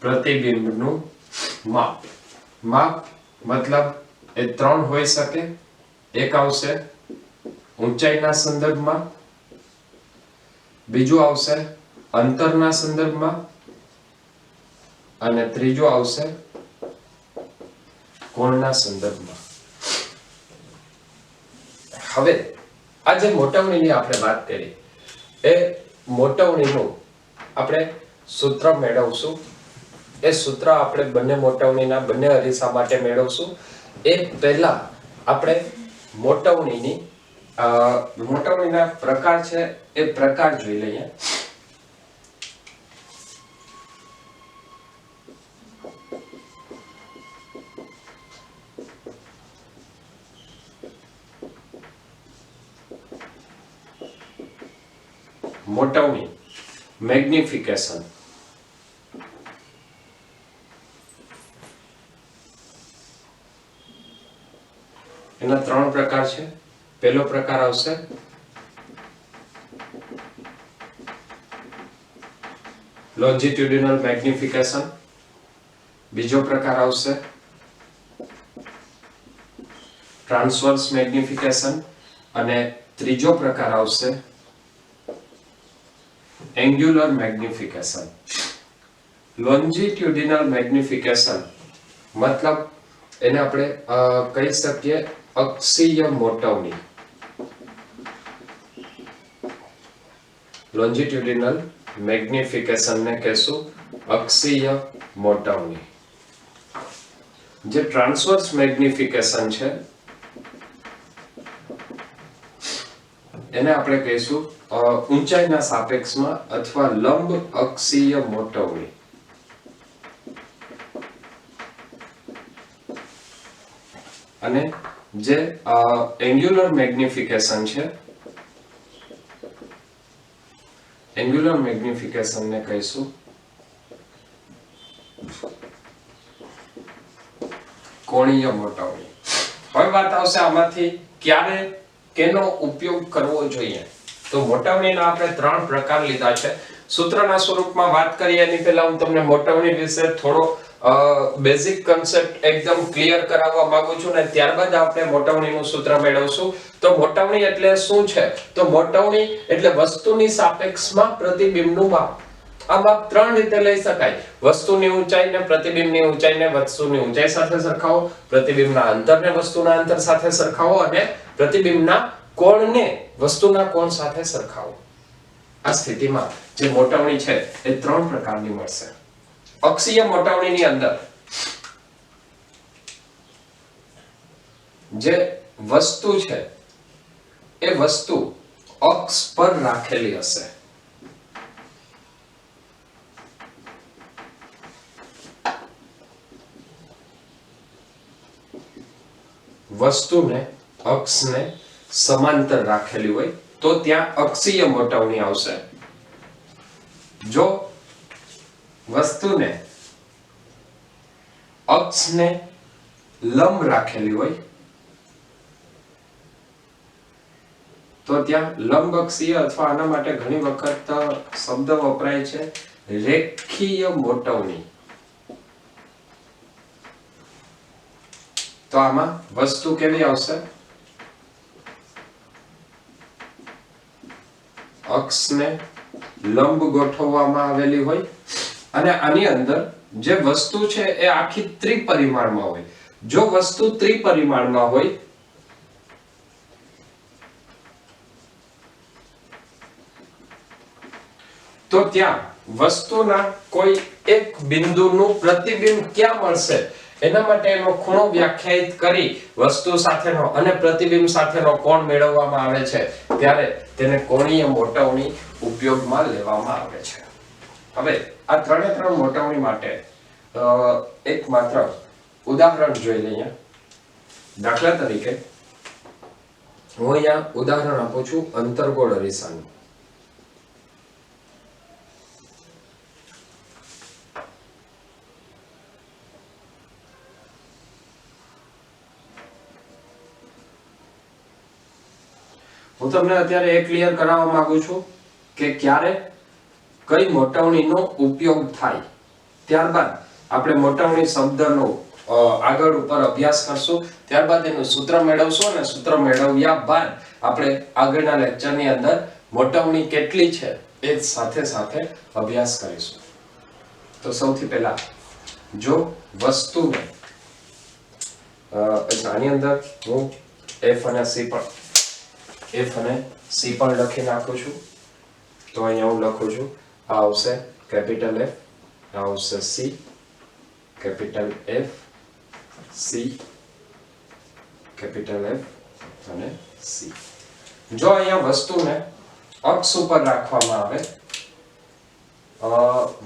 પ્રતિબિંબનું માપ. માપ મતલબ એ ત્રણ હોઈ શકે. એક આવશે ઊંચાઈના સંદર્ભમાં, બીજું આવશે અંતરના સંદર્ભમાં, અને ત્રીજું આવશે કોણના સંદર્ભમાં. હવે આ જે મોટવણીની આપણે વાત કરી, એ મોટવણીનું આપણે સૂત્ર મેળવશું. એ સૂત્ર આપણે બંને મોટવણીના બંને અરીસા માટે મેળવશું. એ પહેલા આપણે મોટવણીના પ્રકાર છે એ પ્રકાર જોઈ લઈએ. મોટવણી મેગ્નિફિકેશન. એના 3 પ્રકાર છે. પહેલો પ્રકાર આવશે લોન્જિટ્યુડિનલ મેગ્નિફિકેશન, બીજો પ્રકાર આવશે ટ્રાન્સવર્સ મેગ્નિફિકેશન અને ત્રીજો પ્રકાર આવશે એન્ગ્યુલર મેગ્નિફિકેશન. લોન્જિટ્યુડિનલ મેગ્નિફિકેશન મતલબ એને આપણે કહી શકીએ અક્ષીય મોટવણી. લોન્જિટ્યુડિનલ મેગ્નિફિકેશન ને કહેશું અક્ષીય મોટવણી. જે ટ્રાન્સવર્સ મેગ્નિફિકેશન છે એને આપણે કહીશું ઊંચાઈના સાપેક્ષમાં અથવા લંબ અક્ષીય મોટવણી. અને જે એન્ગ્યુલર મેગ્નિફિકેશન છે એન્ગ્યુલર મેગ્નિફિકેશન ને કહીશું કોણીય મોટવણી. હવે વાત આવશે આમાંથી ક્યારે કેનો ઉપયોગ કરવો જોઈએ. તો મોટવણીના આપણે 3 પ્રકાર લીધા છે. સૂત્રના સ્વરૂપમાં વાત કરીએ એની પહેલા હું તમને મોટવણી વિશે થોડો બેઝિક કન્સેપ્ટ એકદમ ક્લિયર કરાવવા માંગુ છું ને ત્યારબાદ આપણે મોટવણીનું સૂત્ર મેળવશું. તો મોટવણી એટલે શું છે? તો મોટવણી એટલે વસ્તુની સાપેક્ષમાં પ્રતિબિંબનું માપ. આ માપ 3 રીતે લઈ શકાય. વસ્તુની ઊંચાઈને પ્રતિબિંબની ઊંચાઈને વસ્તુની ઊંચાઈ સાથે સરખાવો, પ્રતિબિંબના અંતરને વસ્તુના અંતર સાથે સરખાવો અને પ્રતિબિંબના કોણને વસ્તુના કોણ સાથે સરખાવો. આ સ્થિતિમાં જે મોટવણી છે એ 3 પ્રકારની મળશે. અક્ષીય મોટવણીની અંદર જે વસ્તુ છે એ વસ્તુ અક્ષ પર રાખેલી હશે. વસ્તુને અક્ષને સમાંતર રાખેલી હોય તો ત્યાં અક્ષીય મોટવણી આવશે. જો વસ્તુને અક્ષને લંબ રાખેલી હોય તો ત્યાં લંબ અક્ષીય અથવા આના માટે ઘણી વખત શબ્દ વપરાય છે રેખીય મોટવણી. તો આમાં વસ્તુ કેવી આવશે? અક્ષને લંબ ગોઠવવામાં આવેલી હોય અને આની અંદર જે વસ્તુ છે એ આખી ત્રિપરિમાણમાં હોય. જો વસ્તુ ત્રિપરિમાણમાં હોય તો ત્યાં વસ્તુના કોઈ એક બિંદુનું પ્રતિબિંબ ક્યાં મળશે એના માટે એનો ખૂણો વ્યાખ્યાયિત કરી વસ્તુ સાથેનો અને પ્રતિબિંબ સાથેનો કોણ મેળવવામાં આવે છે ત્યારે તેને કોણીય મોટવણી ઉપયોગમાં લેવામાં આવે છે. હવે આ 3 મોટવણી માટે એક માત્ર ઉદાહરણ જોઈ લઈએ. દાખલા તરીકે હું અહીંયા ઉદાહરણ આપું છું અંતર્ગોળ અરીસાનું. હું તમને અત્યારે એ ક્લિયર કરાવવા માંગુ છું કે ક્યારે કઈ મોટવણીનો ઉપયોગ થાય. ત્યારબાદ આપણે મોટવણી શબ્દનો આગળ ઉપર અભ્યાસ કરશું. ત્યારબાદ એનું સૂત્ર મેળવશું અને સૂત્ર મેળવ્યા બાદ આપણે આગળના લેક્ચરની અંદર મોટવણી કેટલી છે એ સાથે સાથે અભ્યાસ કરીશું. તો સૌથી પહેલા જો વસ્તુને આની અંદર હું F અને C પણ લખી નાખું છું. તો અહીંયા હું લખું છું આ આવશે કેપિટલ F, આ આવશે C, capital F, C, capital F અને C. જો અહીંયા વસ્તુને અક્ષ ઉપર રાખવામાં આવે,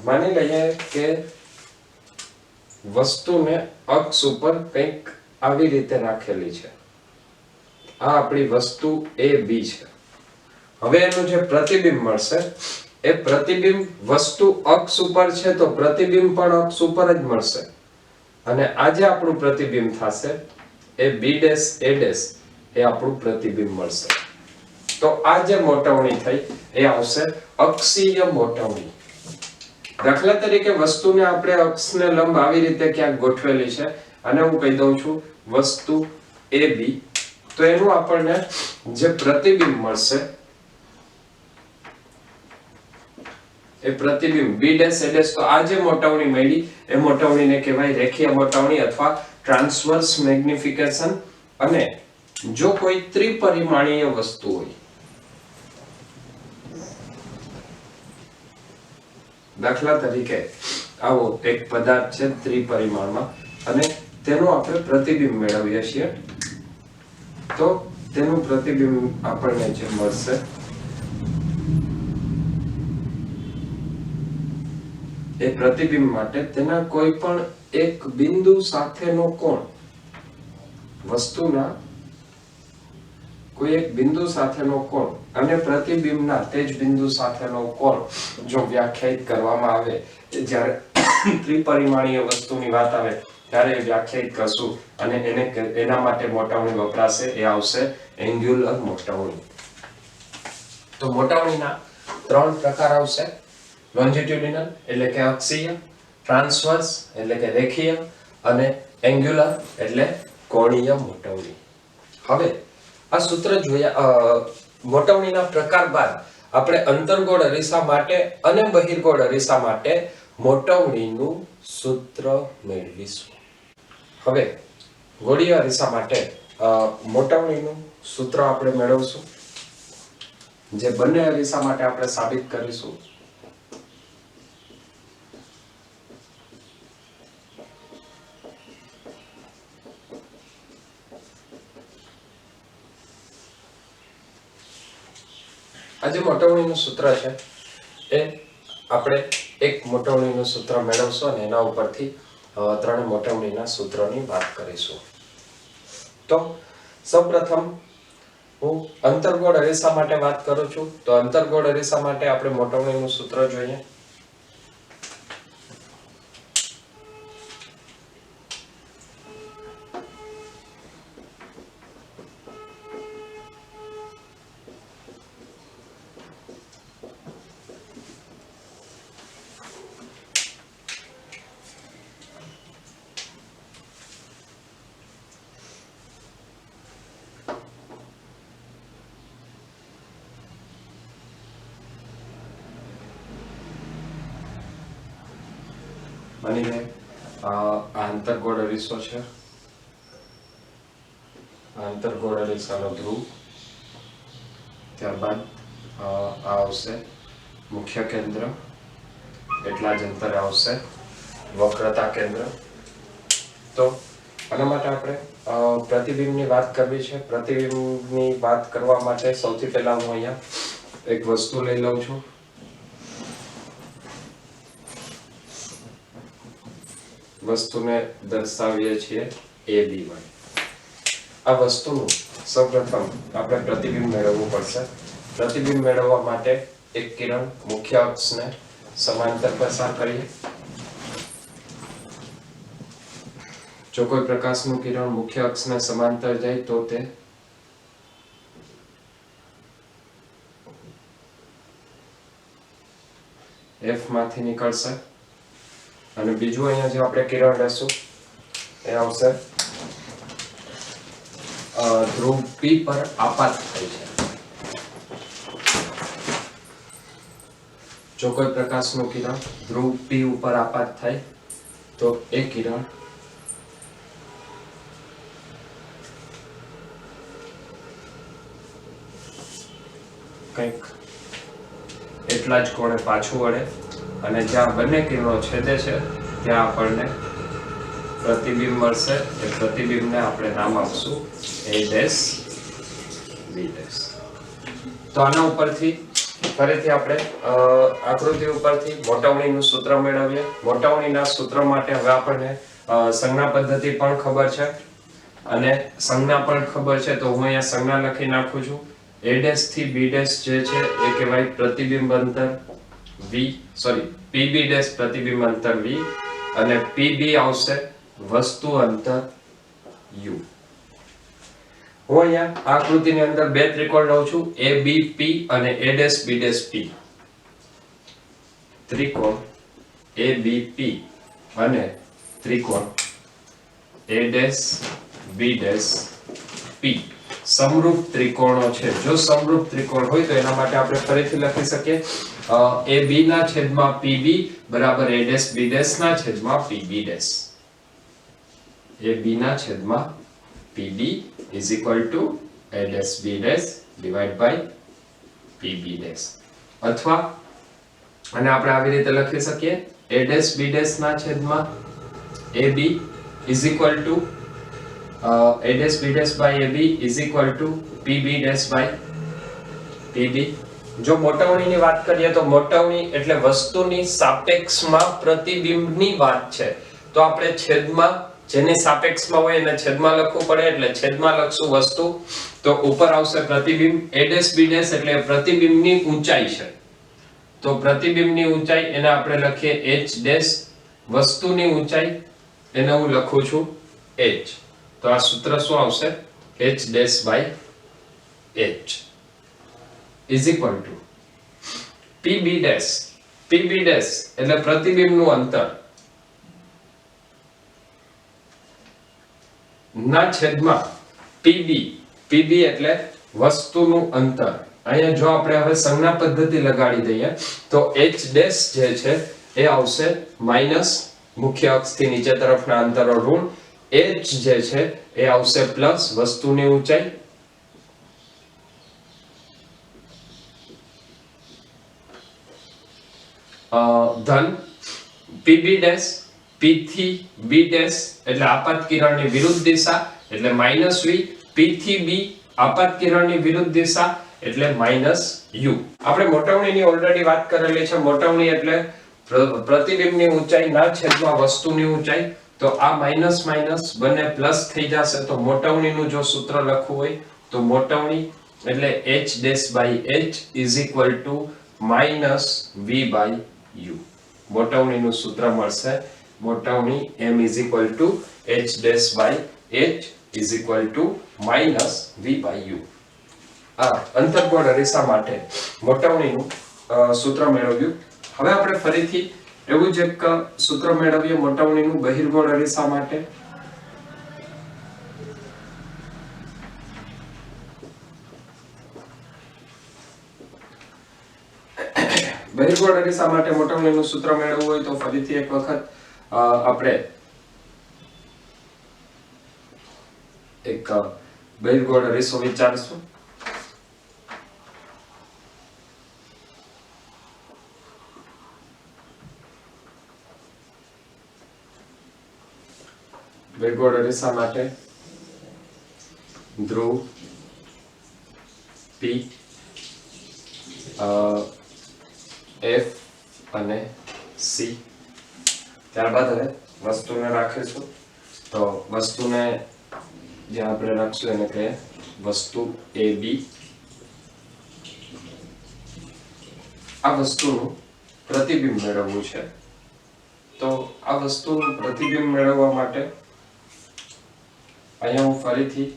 માની લઈએ કે વસ્તુને અક્ષ ઉપર કંઈક આવી રીતે રાખેલી છે. આ આપણી વસ્તુ AB છે. હવે એનું જે પ્રતિબિંબ મળશે એ પ્રતિબિંબ વસ્તુ અક્ષ ઉપર છે તો પ્રતિબિંબ પણ અક્ષ ઉપર જ મળશે. અને આ જે આપણું પ્રતિબિંબ થશે એ B' A' એ આપણું પ્રતિબિંબ મળશે. તો આ જે મોટવણી થઈ એ આવશે અક્ષીય મોટવણી. દાખલા તરીકે વસ્તુને આપણે અક્ષને લંબ આવી રીતે ક્યાંક ગોઠવેલી છે અને હું કહી દઉં છું વસ્તુ AB, તો એનું આપણને જે પ્રતિબિંબ મળશે એ પ્રતિબિંબ B' A', તો આ જે મોટવણી મળી એ મોટવણીને કહેવાય રેખીય મોટવણી અથવા ટ્રાન્સવર્સ મેગ્નિફિકેશન. અને જો કોઈ ત્રિપરિમાણીય વસ્તુ હોય, દાખલા તરીકે આવો એક પદાર્થ છે ત્રિપરિમાણમાં અને તેનું આપણે પ્રતિબિંબ મેળવીએ છીએ, તો તેનું પ્રતિબિંબ આપણને જે મળશે એ પ્રતિબિંબ માટે તેના કોઈ પણ એક બિંદુ સાથેનો કોણ, વસ્તુના કોઈ એક બિંદુ સાથેનો કોણ અને પ્રતિબિંબના તે જ બિંદુ સાથેનો કોણ જો વ્યાખ્યાયિત કરવામાં આવે, જ્યારે ત્રિપરિમાણીય વસ્તુની વાત આવે ત્યારે વ્યાખ્યાયિત કરશું અને એના માટે મોટવણી વપરાશે, એ આવશે એન્ગ્યુલર મોટવણી. તો મોટવણીના 3 પ્રકાર આવશે: લોન્જિટ્યુડિનલ એટલે કે અક્ષીય, ટ્રાન્સવર્સ એટલે કે રેખીય અને એન્ગ્યુલર એટલે કોણીય મોટવણી. હવે આ સૂત્ર જોયા, મોટવણીના પ્રકાર બાદ આપણે અંતર્ગોળ અરીસા માટે અને બહિર્ગોળ અરીસા માટે મોટવણીનું સૂત્ર મેળવીશું. હવે ગોળીય અરીસા માટે મોટવણીનું સૂત્ર આપણે મેળવશું, જે બંને અરીસા માટે આપણે સાબિત કરીશું. આ જે મોટવણીનું સૂત્ર છે એ આપણે એક મોટવણીનું સૂત્ર મેળવશું અને એના ઉપરથી 3 મોટવણીના સૂત્રોની વાત કરીશું. તો સૌપ્રથમ હું અંતર્ગોળ અરીસા માટે વાત કરું છું. તો અંતર્ગોળ અરીસા માટે આપણે મોટવણીનું સૂત્ર જોઈએ. માની લે આ આંતરગોળ અરીસો છે, આંતરગોળ અરીસાનો ધ્રુવ, ત્યારબાદ આ આવશે મુખ્ય કેન્દ્ર, એટલા જ અંતરે આવશે વક્રતા કેન્દ્ર. તો આના માટે આપણે પ્રતિબિંબની વાત કરવી છે. પ્રતિબિંબની વાત કરવા માટે સૌથી પહેલા હું અહીંયા એક વસ્તુ લઈ લઉં છું. વસ્તુને દર્શાવીએ છીએ AB વડે. આ વસ્તુનું સૌપ્રથમ આપણે પ્રતિબિંબ મેળવવું પડશે. પ્રતિબિંબ મેળવવા માટે એક કિરણ મુખ્ય અક્ષને સમાંતર પસાર કરીએ. જો કોઈ પ્રકાશનું કિરણ મુખ્ય અક્ષને સમાંતર જાય તો તે F માંથી નીકળશે અને બીજું અહીંયા જે આપણે કિરણ લેશું એ આવશે ધ્રુવ P પર આપાત થાય છે. જો કોઈ પ્રકાશનું કિરણ ધ્રુવ P ઉપર આપાત થાય તો એ કિરણ કંઈક એટલા જ કોણે પાછું વળે અને જ્યાં બંને કિરણો છેદે છે ત્યાં આપણને પ્રતિબિંબ મળશે એ પ્રતિબિંબને આપણે નામ આપશું a ડેશ b ડેશ. તો આના ઉપરથી ફરીથી આપણે આકૃતિ ઉપરથી મોટાવણીનું સૂત્ર મેળવીએ. મોટાવણીના સૂત્ર માટે હવે આપણને સંજ્ઞા પદ્ધતિ પણ ખબર છે અને સંજ્ઞા પણ ખબર છે, તો હું અહીંયા સંજ્ઞા લખી નાખું છું. a ડેશ થી b ડેશ જે છે એ કહેવાય પ્રતિબિંબ અંતર pb ડેશ પ્રતિબિંબ અંતર v અને pb આવશે વસ્તુ અંતર u. હું અહીંયા આ આકૃતિની અંદર બે ત્રિકોણ લઉં છું, ABP અને A dash B dash P. ત્રિકોણ ABP અને ત્રિકોણ A dash B dash P સમરૂપ ત્રિકોણો છે. જો સમરૂપ ત્રિકોણ હોય તો એના માટે આપણે ફરીથી લખી શકીએ AB ના છેદમાં PB બરાબર A ડેશ B ડેશ ના છેદમાં PB ડેશ. AB ના છેદમાં PB is equal to A dash B dash divided by PB dash. અથવા અને આપણે આવી રીતે લખી શકીએ A dash B dash ના છેદમાં AB is equal to A dash B dash by AB is equal to PB dash by PB. જો મોટાવણીની વાત કરીએ તો મોટાવણી એટલે વસ્તુની સાપેક્ષમાં પ્રતિબિંબની વાત છે, તો આપણે છેદમાં જેની સાપેક્ષમાં હોય એને છેદમાં લખવું પડે, એટલે છેદમાં લખશું વસ્તુ, તો ઉપર આવશે પ્રતિબિંબ. A dash B dash એટલે પ્રતિબિંબની ઊંચાઈ છે, તો પ્રતિબિંબની ઊંચાઈ એને આપણે લખીએ h dash. વસ્તુની ઊંચાઈ એને હું લખું છું h, તો આ સૂત્ર શું આવશે h dash by h is equal to PB dash. PB dash એટલે પ્રતિબિંબનું અંતર ના છેદમાં PB. PB એટલે વસ્તુનું અંતર. અહીંયા જો આપણે હવે સંજ્ઞા પદ્ધતિ લગાડી દઈએ તો h ડેશ જે છે એ આવશે માઈનસ મુખ્ય અક્ષથી નીચે તરફના અંતરો ઋણ, h જે છે એ આવશે પ્લસ વસ્તુની ઊંચાઈ ધન PB ડેશ. P થી B ડેશ એટલે આપાત કિરણની વિરુદ્ધ દિશા એટલે -v. P થી B આપાત કિરણની વિરુદ્ધ દિશા એટલે -u. આપણે મોટાવણીની ઓલરેડી વાત કરેલી છે. મોટાવણી એટલે પ્રતિબિંબની ઊંચાઈ ના છેદમાં વસ્તુની ઊંચાઈ, તો આ માઈનસ માઈનસ બંને પ્લસ થઈ જશે. તો મોટાવણીનું જો સૂત્ર લખવું હોય તો મોટાવણી એટલે h dash by h is equal to -v by u. મોટાવણીનું સૂત્ર મળશે મોટાવણી m is equal to h dash by h is equal to -v by u. આ અંતર્ગોળ અરીસા માટે મોટાવણીનું સૂત્ર મેળવ્યું. હવે આપણે ફરીથી એવું જ એક સૂત્ર મેળવીએ મોટાવણીનું બહિર્ગોળ અરીસા માટે. બહિર્ગોળ અરીસા માટે મોટાવણીનું સૂત્ર મેળવવું હોય તો ફરીથી એક વખત આપણે એક બહિર્ગોળ અરીસો વિચારશું. બહિર્ગોળ અરીસા માટે ધ્રુવ P F અને C. ત્યારબાદ હવે વસ્તુને રાખીશું. તો વસ્તુને જે આપણે રાખશું એને કહીએ વસ્તુ AB. આ વસ્તુનું પ્રતિબિંબ મેળવવું છે. તો આ વસ્તુનું પ્રતિબિંબ મેળવવા માટે અહીંયા હું ફરીથી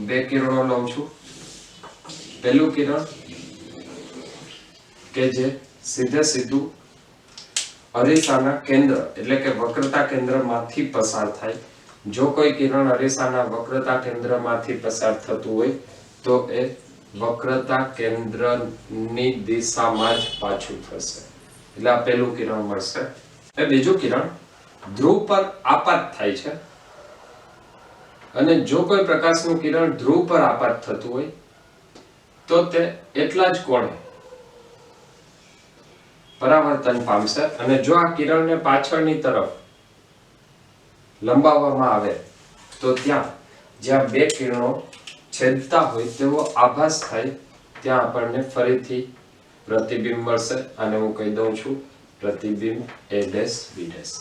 બે કિરણો લઉં છું. પહેલું કિરણ કે જે સીધે સીધું અરીસાના કેન્દ્ર એટલે કે વક્રતા કેન્દ્રમાંથી પસાર થાય. જો કોઈ કિરણ અરીસાના વક્રતા કેન્દ્રમાંથી પસાર થતું હોય તો એ વક્રતા કેન્દ્રની દિશામાં જ પાછું થશે, એટલે આ પહેલું કિરણ મળશે. એ બીજું કિરણ ધ્રુવ પર આપાત થાય છે અને જો કોઈ પ્રકાશનું કિરણ ધ્રુવ પર આપાત થતું હોય તો તે એટલા જ કોણે પરાવર્તન પામશે. અને જો આ કિરણને પાછળની તરફ લંબાવવામાં આવે તો ત્યાં જ્યાં બે કિરણો છેદતા હોય તેવો આભાસ થાય ત્યાં આપણને ફરીથી પ્રતિબિંબ મળશે અને હું કહી દઉં છું પ્રતિબિંબ A ડેશ B ડેશ.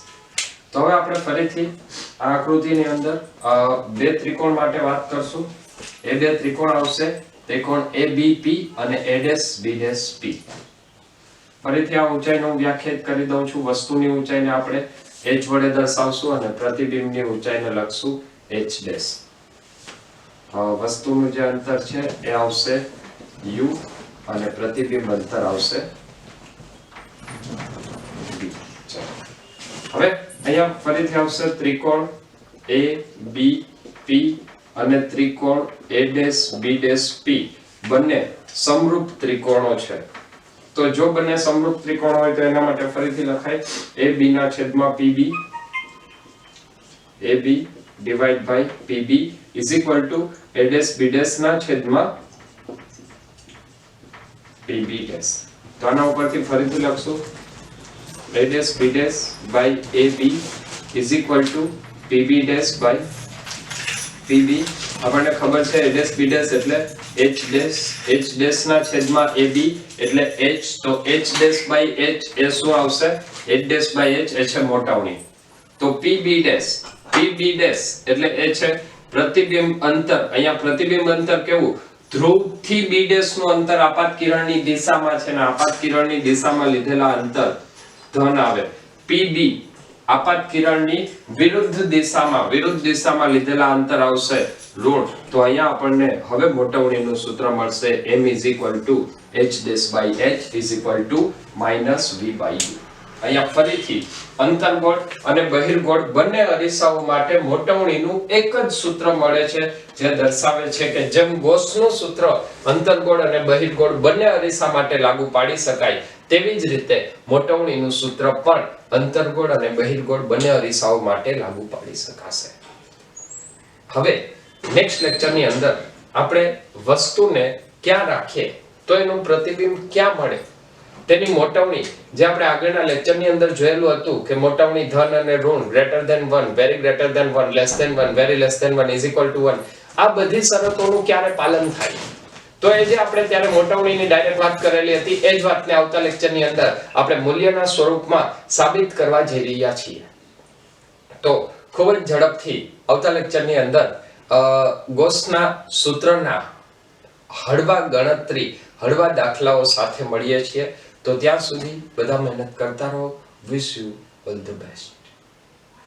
તો હવે આપણે ફરીથી આ આકૃતિની અંદર બે ત્રિકોણ માટે વાત કરશું. એ બે ત્રિકોણ આવશે ત્રિકોણ ABP અને A dash B dash P. ફરીથી આ ઊંચાઈને હું વ્યાખ્યાયિત કરી દઉં છું. વસ્તુની ઊંચાઈને આપણે h વડે દર્શાવશું અને પ્રતિબિંબની ઊંચાઈને લખશું h ડેશ. વસ્તુનું જે અંતર છે એ આવશે u અને પ્રતિબિંબ અંતર આવશે b. હવે અહીંયા ફરીથી આવશે ત્રિકોણ ABP અને ત્રિકોણ A dash B dash P. બંને સમરૂપ ત્રિકોણો છે. તો જો બંને સમરૂપ ત્રિકોણ હોય તો એના માટે ફરીથી લખાય AB ના છેદમાં PB, AB divide by PB is equal to A dash B dash ના છેદમાં PB ડેશ. તો આના ઉપરથી ફરીથી લખશું A dash B dash by AB is equal to PB dash by PB. આપણને ખબર છે A ડેશ B ડેશ એટલે H ડેશ ના છેદમાં AB એટલે H. તો H ડેશ બાય H એ શું આવશે? H ડેશ બાય H એ છે મોટાવણી. તો PB ડેશ એટલે એ છે પ્રતિબિંબ અંતર. અહીંયા પ્રતિબિંબ અંતર કેવું? ધ્રુવ થી B ડેશ નું અંતર આપાત કિરણની દિશામાં છે ને આપાત કિરણની દિશામાં લીધેલા અંતર ધન આવે. PB આપાત કિરણની વિરુદ્ધ દિશામાં લીધેલા અંતર આવશે ઋણ. તો અહીંયા આપણને હવે મોટવણીનું સૂત્ર મળશે m h h -v/u. અહીંયા ફરીથી અંતર્ગોળ અને બહિર્ગોળ બંને અરીસાઓ માટે મોટવણીનું એક જ સૂત્ર મળે છે જે દર્શાવે છે કે જેમ ગૌસનું સૂત્ર અંતર્ગોળ અને બહિર્ગોળ બંને અરીસા માટે લાગુ પાડી શકાય તેવી જ રીતે મોટવણીનું સૂત્ર પણ અંતર્ગોળ અને બહિર્ગોળ બંને અરીસાઓ માટે લાગુ પાડી શકાશે. હવે નેક્સ્ટ લેક્ચરની અંદર આપણે વસ્તુને ક્યાં રાખીએ તો એનું પ્રતિબિંબ ક્યાં મળે તેની મોટવણી જે આપણે આગળના લેક્ચરની અંદર જોયેલું હતું કે મોટવણી ધન અને ઋણ greater than 1 very greater than 1 less than 1 very less than 1 is equal to 1 આ બધી શરતોનું ક્યારે પાલન થાય તો એ જે આપણે ત્યારે મોટવણીની ડાયરેક્ટ વાત કરેલી હતી એ જ વાતને આવતા લેક્ચરની અંદર આપણે મૂલ્યના સ્વરૂપમાં સાબિત કરવા જઈ રહ્યા છીએ. તો ખૂબ જ ઝડપથી આવતા લેક્ચરની અંદર ગૌસના સૂત્રના હળવા દાખલાઓ સાથે મળીએ છીએ. તો ત્યાં સુધી બધા મહેનત કરતા રહો. Wish you all the best.